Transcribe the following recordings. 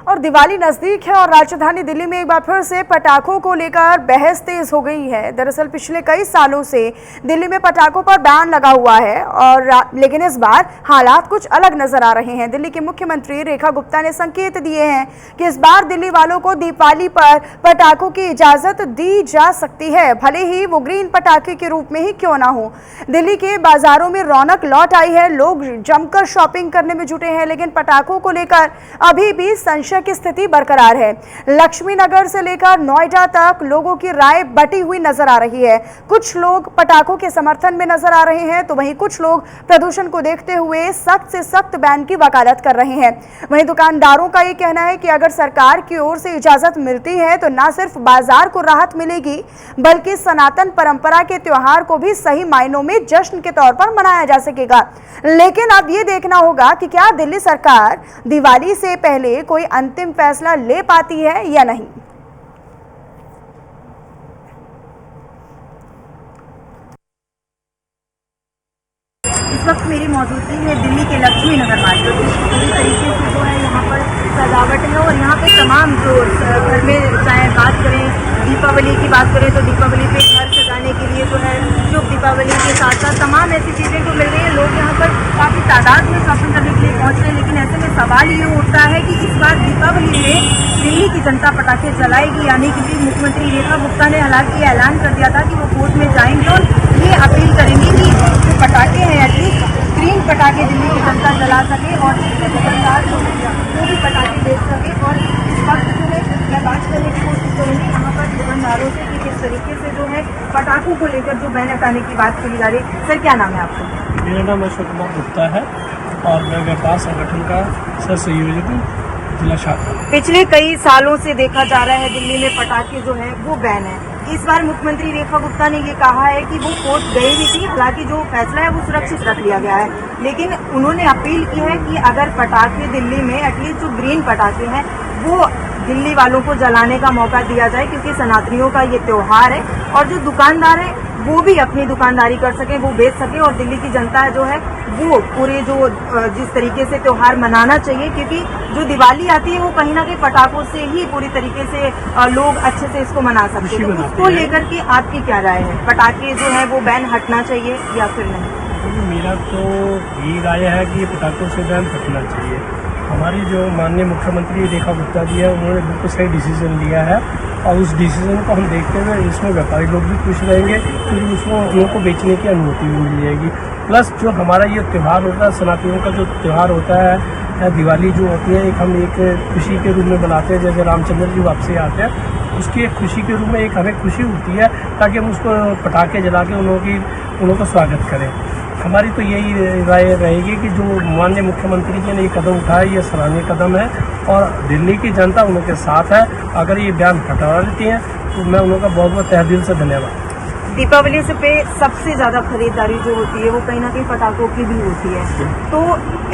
और दिवाली नजदीक है और राजधानी दिल्ली में एक बार फिर से पटाखों को लेकर बहस तेज हो गई है। दरअसल पिछले कई सालों से दिल्ली में पटाखों पर बैन लगा हुआ है और लेकिन इस बार हालात कुछ अलग नजर आ रहे हैं। दिल्ली की मुख्यमंत्री रेखा गुप्ता ने संकेत दिए हैं कि इस बार दिल्ली वालों को दीपावली पर पटाखों की इजाजत दी जा सकती है, भले ही वो ग्रीन पटाखे के रूप में ही क्यों ना हो। दिल्ली के बाजारों में रौनक लौट आई है, लोग जमकर शॉपिंग करने में जुटे हैं, लेकिन पटाखों को लेकर अभी भी संशय की स्थिति बरकरार है। लक्ष्मी नगर से लेकर नोएडा तक लोगों की राय बटी हुई नजर आ रही है। कुछ लोग पटाखों के समर्थन में नजर आ रहे हैं तो वहीं कुछ लोग प्रदूषण को देखते हुए सख्त से सख्त बैन की वकालत कर रहे हैं। वहीं दुकानदारों का ये कहना है कि अगर सरकार की ओर से इजाजत मिलती है तो न सिर्फ बाजार को राहत मिलेगी बल्कि सनातन परंपरा के त्योहार को भी सही मायनों में जश्न के तौर पर मनाया जा सकेगा। लेकिन अब ये देखना होगा कि क्या दिल्ली सरकार दिवाली से पहले कोई अंतिम फैसला ले पाती है या नहीं। इस वक्त मेरी मौजूदगी है दिल्ली के लक्ष्मी नगर मार्केट में। पूरी तरीके से जो है यहाँ पर सजावट है और यहाँ पे तमाम जो घर में चाहे बात करें दीपावली की बात करें तो दीपावली पे घर सजाने के लिए जो है शुभ दीपावली के साथ साथ तमाम ऐसी चीज़ें जो मिल रही है। लोग यहाँ पर काफ़ी तादाद में शॉपिंग करने के लिए पहुँच रहे हैं, लेकिन ऐसे में सवाल ये उठता है कि इस बार दीपावली में दिल्ली की जनता पटाखे जलाएगी यानी कि मुख्यमंत्री रेखा गुप्ता ने हालांकि ऐलान कर दिया था कि वो कोर्ट में जाएंगे और ये अपील करेंगे कि जो पटाखे हैं एटलीस्ट ग्रीन पटाखे दिल्ली की जनता जला सके और दुकानदार जो वो भी पटाखे बेच सके। और इस वक्त जो है मैं बात करने की कोशिश करूँगी यहाँ पर दुकानदारों से कि किस तरीके से जो है पटाखों को लेकर जो बैन हटाने की बात करी जा रही है। सर क्या नाम है आपका? मेरा नाम अशोक कुमार गुप्ता है और मैं व्यापार संगठन का सह संयोजक हूँ जिला शाखा। पिछले कई सालों से देखा जा रहा है दिल्ली में पटाखे जो है वो बैन है। इस बार मुख्यमंत्री रेखा गुप्ता ने ये कहा है कि वो कोर्ट गई भी थी, हालांकि जो फैसला है वो सुरक्षित रख लिया गया है, लेकिन उन्होंने अपील की है कि अगर पटाखे दिल्ली में एटलीस्ट जो ग्रीन पटाखे हैं वो दिल्ली वालों को जलाने का मौका दिया जाए, क्योंकि सनातनियों का ये त्योहार है और जो दुकानदार है वो भी अपनी दुकानदारी कर सके, वो बेच सके और दिल्ली की जनता जो है वो पूरे जो जिस तरीके से त्योहार मनाना चाहिए, क्योंकि जो दिवाली आती है वो कहीं ना कहीं पटाखों से ही पूरी तरीके से लोग अच्छे से इसको मना सकते हैं। तो उसको लेकर के आपकी क्या राय है? पटाखे जो है वो बैन हटना चाहिए या फिर नहीं? मेरा तो ये राय है कि पटाखों से बैन हटना चाहिए। हमारी जो माननीय मुख्यमंत्री रेखा गुप्ता जी है उन्होंने बिल्कुल सही डिसीजन लिया है और उस डिसीजन को हम देखते हुए इसमें व्यापारी लोग भी खुश रहेंगे क्योंकि उसको उनको बेचने की अनुमति भी मिल जाएगी। प्लस जो हमारा ये त्यौहार होता है सनातनियों का जो त्यौहार होता है दिवाली जो होती है हम एक खुशी के रूप में बनाते हैं, जैसे रामचंद्र जी वापसी आते हैं उसकी एक खुशी के रूप में एक हमें खुशी होती है ताकि हम उसको पटाखे जला के उन का स्वागत करें। हमारी तो यही राय रहेगी कि जो माननीय मुख्यमंत्री जी ने ये कदम उठाया ये सराहनीय कदम है और दिल्ली की जनता उनके साथ है। अगर ये बयान हटा लेती हैं तो मैं उनका बहुत बहुत तहे दिल से धन्यवाद। दीपावली से पे सबसे ज़्यादा खरीदारी जो होती है वो कहीं ना कहीं पटाखों की भी होती है, तो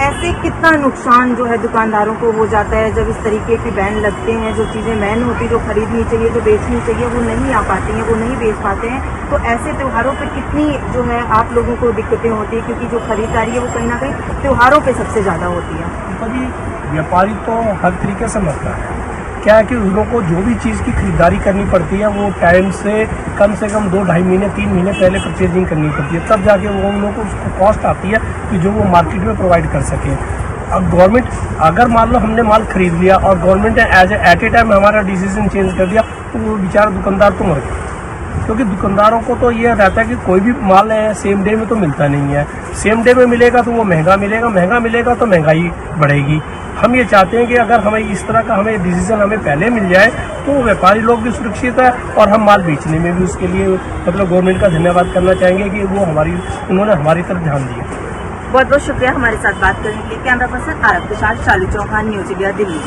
ऐसे कितना नुकसान जो है दुकानदारों को हो जाता है जब इस तरीके के बैन लगते हैं। जो चीज़ें बैन होती जो खरीदनी चाहिए जो बेचनी चाहिए वो नहीं आ पाती हैं, वो नहीं बेच पाते हैं। तो ऐसे त्योहारों पर कितनी जो है आप लोगों को दिक्कतें होती है, क्योंकि जो खरीदारी है वो कहीं ना कहीं त्योहारों पर सबसे ज़्यादा होती है। कभी व्यापारी तो हर तरीके से मरता है, क्या है कि उन लोगों को जो भी चीज़ की खरीदारी करनी पड़ती है वो टाइम से कम 2-2.5 महीने 3 महीने पहले परचेजिंग करनी पड़ती है, तब जाके वो उन लोगों को उसको कॉस्ट आती है कि जो वो मार्केट में प्रोवाइड कर सकें। अब गवर्नमेंट अगर मान लो हमने माल खरीद लिया और गवर्नमेंट ने एट ए टाइम हमारा डिसीजन चेंज कर दिया तो वो बेचारा दुकानदार तो मर गया, क्योंकि दुकानदारों को तो ये रहता है कि कोई भी माल है सेम डे में तो मिलता नहीं है, सेम डे में मिलेगा तो वो महंगा मिलेगा तो महंगाई बढ़ेगी। हम ये चाहते हैं कि अगर हमें इस तरह का डिसीजन हमें पहले मिल जाए तो व्यापारी लोग भी सुरक्षित है और हम माल बेचने में भी उसके लिए मतलब गवर्नमेंट का धन्यवाद करना चाहेंगे कि वो उन्होंने हमारी तरफ ध्यान दिया। बहुत बहुत शुक्रिया हमारे साथ बात करने के लिए। कैमरा पर्सन आरब के साथ शालू चौहान, न्यूज़ इंडिया, दिल्ली।